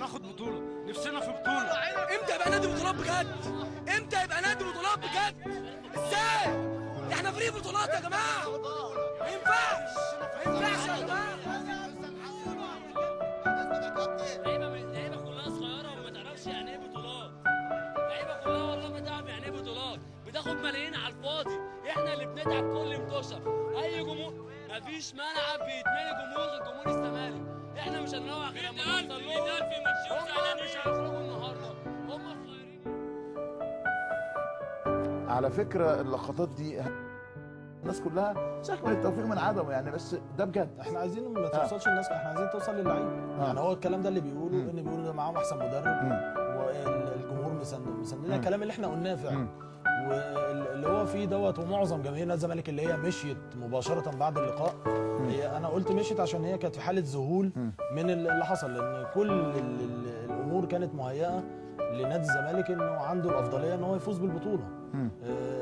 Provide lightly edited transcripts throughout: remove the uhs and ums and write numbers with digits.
ناخد بطوله، نفسنا في بطوله. امتى يبقى نادي بطولات بجد؟ امتى يبقى نادي بطولات بجد؟ ازاي؟ احنا فريق بطولات يا جماعه. ما ينفعش يا جماعه. اللعيبه كلها صغيره وما تعرفش يعني ايه بطولات. اللعيبه كلها والله ما تعرف يعني ايه بطولات، بتاخد ملايين على الفاضي. احنا اللي بنتعب كل متوشه. اي جمهور، مفيش ملعب بيتملي جمهور غير جمهور الزمالك. احنا مش هنروح غير لما نوصل لهم. هم مش هيخرجوا النهارده، هم صغيرين. على فكره اللقطات دي الناس كلها شكوى التوفيق من عدمه يعني، بس ده بجد. احنا عايزين ما توصلش الناس، احنا عايزين توصل للعيب. يعني هو الكلام ده اللي بيقوله ان بيقولوا ده معاهم احسن مدرب والجمهور مساندنا الكلام اللي احنا قلناه فعلا. واللي هو فيه دوت، ومعظم جماهير نادي الزمالك اللي هي مشيت مباشره بعد اللقاء. هي انا قلت مشيت عشان هي كانت في حاله ذهول من اللي حصل، لان كل الامور كانت مهيئه لنادي الزمالك انه عنده الافضليه ان هو يفوز بالبطوله.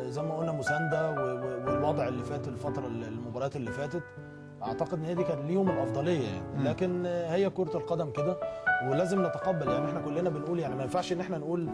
زي ما قلنا مسانده والوضع اللي فات الفتره المباريات اللي فاتت، اعتقد ان هي دي كان ليهم الافضليه يعني. لكن هي كره القدم كده ولازم نتقبل يعني. احنا كلنا بنقول يعني ما ينفعش ان احنا نقول